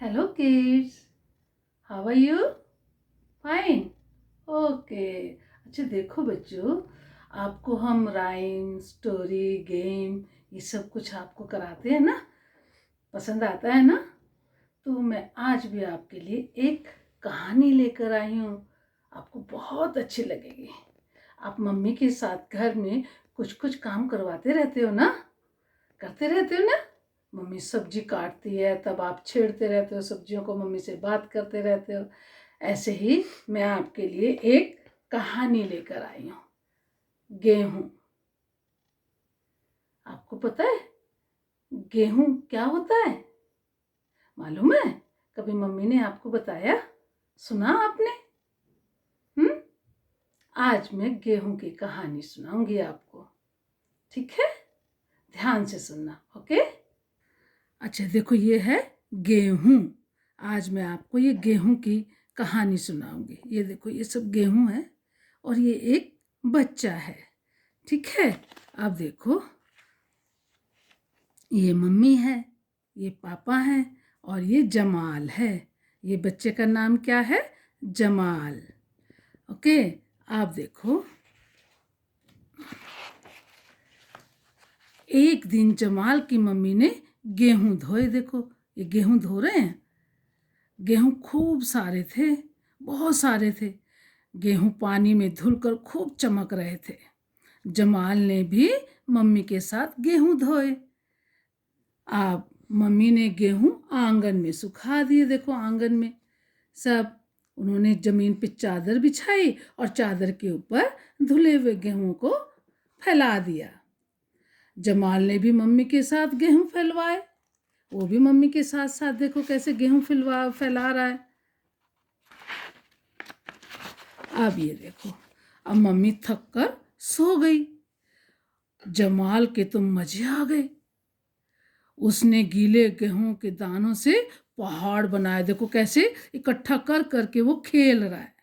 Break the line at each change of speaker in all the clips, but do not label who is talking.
Hello kids, how are you? Fine. Okay. अच्छा देखो बच्चों, आपको हम राइम स्टोरी गेम ये सब कुछ आपको कराते हैं ना, पसंद आता है ना। तो मैं आज भी आपके लिए एक कहानी लेकर आई हूँ, आपको बहुत अच्छी लगेगी। आप मम्मी के साथ घर में कुछ कुछ काम करवाते रहते हो ना, करते रहते हो ना। मम्मी सब्जी काटती है तब आप छेड़ते रहते हो सब्जियों को, मम्मी से बात करते रहते हो। ऐसे ही मैं आपके लिए एक कहानी लेकर आई हूँ, गेहूं। आपको पता है गेहूं क्या होता है? मालूम है? कभी मम्मी ने आपको बताया, सुना आपने? आज मैं गेहूं की कहानी सुनाऊंगी आपको, ठीक है? ध्यान से सुनना, ओके? अच्छा देखो, ये है गेहूं। आज मैं आपको ये गेहूं की कहानी सुनाऊंगी। ये देखो, ये सब गेहूं है और ये एक बच्चा है, ठीक है? अब देखो, ये मम्मी है, ये पापा है और ये जमाल है। ये बच्चे का नाम क्या है? जमाल। ओके, आप देखो, एक दिन जमाल की मम्मी ने गेहूं धोए। देखो, ये गेहूं धो रहे हैं। गेहूं खूब सारे थे, बहुत सारे थे। गेहूं पानी में धुलकर खूब चमक रहे थे। जमाल ने भी मम्मी के साथ गेहूं धोए। आप मम्मी ने गेहूं आंगन में सुखा दिए। देखो, आंगन में सब उन्होंने जमीन पे चादर बिछाई और चादर के ऊपर धुले हुए गेहूं को फैला दिया। जमाल ने भी मम्मी के साथ गेहूं फैलवाए। वो भी मम्मी के साथ साथ देखो कैसे गेहूं फैला रहा है। अब ये देखो, अब मम्मी थक कर सो गई। जमाल के तो मजे आ गए। उसने गीले गेहूं के दानों से पहाड़ बनाए। देखो कैसे इकट्ठा कर करके वो खेल रहा है।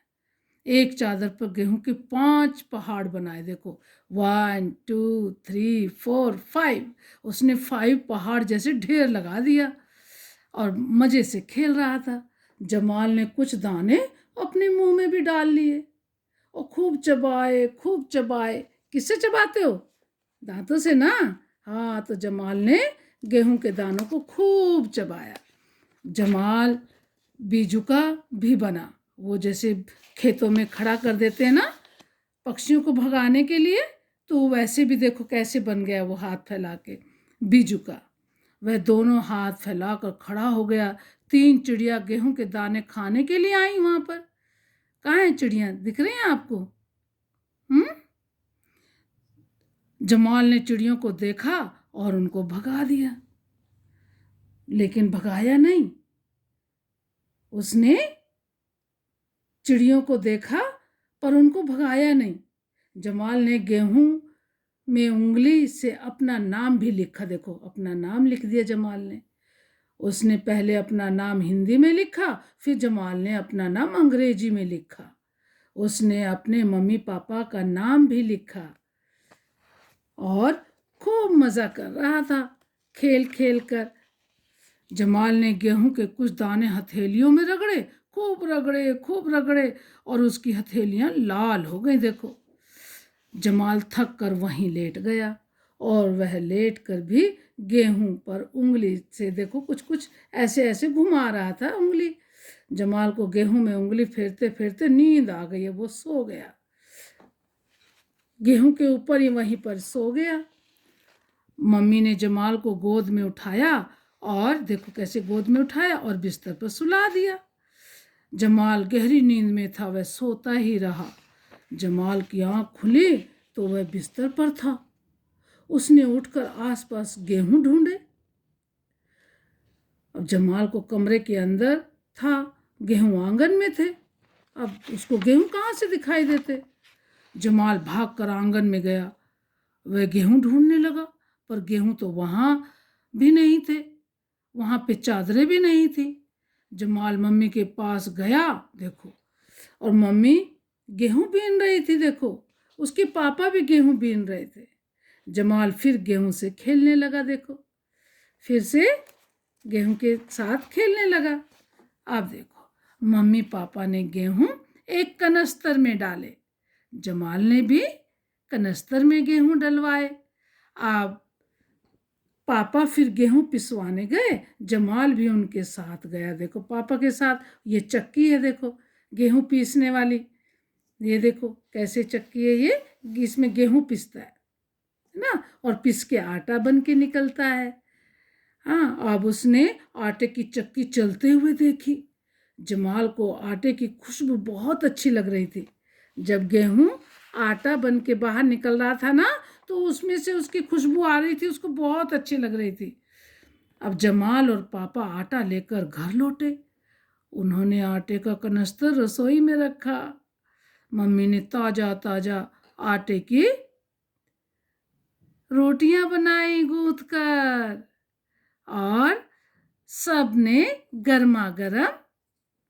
एक चादर पर गेहूं के 5 पहाड़ बनाए। देखो, 1 2 3 4 5। उसने 5 पहाड़ जैसे ढेर लगा दिया और मजे से खेल रहा था। जमाल ने कुछ दाने अपने मुंह में भी डाल लिए और खूब चबाए, खूब चबाए। किससे चबाते हो? दांतों से ना। हाँ, तो जमाल ने गेहूं के दानों को खूब चबाया। जमाल बीजू का भी बना। वो जैसे खेतों में खड़ा कर देते हैं ना पक्षियों को भगाने के लिए, तो वैसे भी देखो कैसे बन गया वो, हाथ फैला के बीजू का। वह दोनों हाथ फैलाकर खड़ा हो गया। 3 चिड़िया गेहूं के दाने खाने के लिए आई वहां पर। कहाँ है चिड़िया? दिख रही हैं आपको? जमाल ने चिड़ियों को देखा और उनको भगा दिया, लेकिन भगाया नहीं। उसने चिड़ियों को देखा पर उनको भगाया नहीं। जमाल ने गेहूं में उंगली से अपना नाम भी लिखा। देखो, अपना नाम लिख दिया जमाल ने। उसने पहले अपना नाम हिंदी में लिखा, फिर जमाल ने अपना नाम अंग्रेजी में लिखा। उसने अपने मम्मी पापा का नाम भी लिखा और खूब मज़ा कर रहा था खेल खेल कर। जमाल ने गेहूं के कुछ दाने हथेलियों में रगड़े, खूब रगड़े और उसकी हथेलियां लाल हो गई। देखो, जमाल थक कर वहीं लेट गया और वह लेट कर भी गेहूं पर उंगली से देखो कुछ कुछ ऐसे ऐसे घुमा रहा था उंगली। जमाल को गेहूं में उंगली फेरते फेरते नींद आ गई। वो सो गया, गेहूं के ऊपर ही वहीं पर सो गया। मम्मी ने जमाल को गोद में उठाया और देखो कैसे गोद में उठाया और बिस्तर पर सुला दिया। जमाल गहरी नींद में था, वह सोता ही रहा। जमाल की आंख खुली तो वह बिस्तर पर था। उसने उठकर आसपास गेहूं ढूंढे। अब जमाल को कमरे के अंदर था, गेहूं आंगन में थे। अब उसको गेहूं कहाँ से दिखाई देते? जमाल भागकर आंगन में गया। वह गेहूं ढूंढने लगा पर गेहूं तो वहां भी नहीं थे, वहां पे चादरें भी नहीं थी। जमाल मम्मी के पास गया, देखो, और मम्मी गेहूं बीन रही थी। देखो, उसके पापा भी गेहूं बीन रहे थे। जमाल फिर गेहूं से खेलने लगा। देखो, फिर से गेहूं के साथ खेलने लगा। अब देखो, मम्मी पापा ने गेहूं एक कनस्तर में डाले, जमाल ने भी कनस्तर में गेहूं डलवाए। अब पापा फिर गेहूं पिसवाने गए, जमाल भी उनके साथ गया। देखो पापा के साथ ये चक्की है, देखो गेहूं पीसने वाली, ये देखो कैसे चक्की है ये, इसमें गेहूं पिसता है ना, और पिस के आटा बन के निकलता है। हाँ, अब उसने आटे की चक्की चलते हुए देखी। जमाल को आटे की खुशबू बहुत अच्छी लग रही थी। जब गेहूं आटा बन के बाहर निकल रहा था ना, तो उसमें से उसकी खुशबू आ रही थी, उसको बहुत अच्छी लग रही थी। अब जमाल और पापा आटा लेकर घर लौटे। उन्होंने आटे का कनस्तर रसोई में रखा। मम्मी ने ताजा ताजा आटे की रोटियां बनाई गूंथ कर, और सबने गर्मा गर्म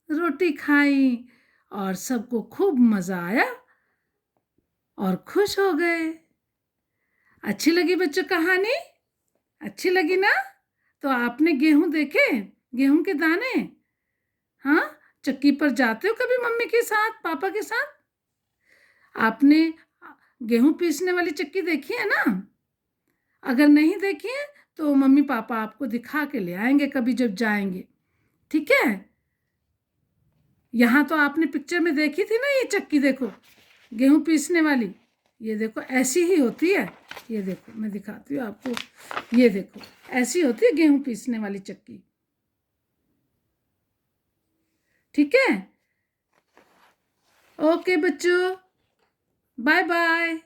रोटी खाई, और सबको खूब मजा आया और खुश हो गए। अच्छी लगी बच्चों कहानी? अच्छी लगी ना? तो आपने गेहूं देखे, गेहूं के दाने? हाँ, चक्की पर जाते हो कभी मम्मी के साथ, पापा के साथ? आपने गेहूं पीसने वाली चक्की देखी है ना? अगर नहीं देखी है तो मम्मी पापा आपको दिखा के ले आएंगे कभी जब जाएंगे, ठीक है? यहाँ तो आपने पिक्चर में देखी थी ना ये चक्की, देखो गेहूं पीसने वाली, ये देखो ऐसी ही होती है। ये देखो मैं दिखाती हूँ आपको, ये देखो ऐसी होती है गेहूं पीसने वाली चक्की, ठीक है? ओके बच्चों, बाय बाय।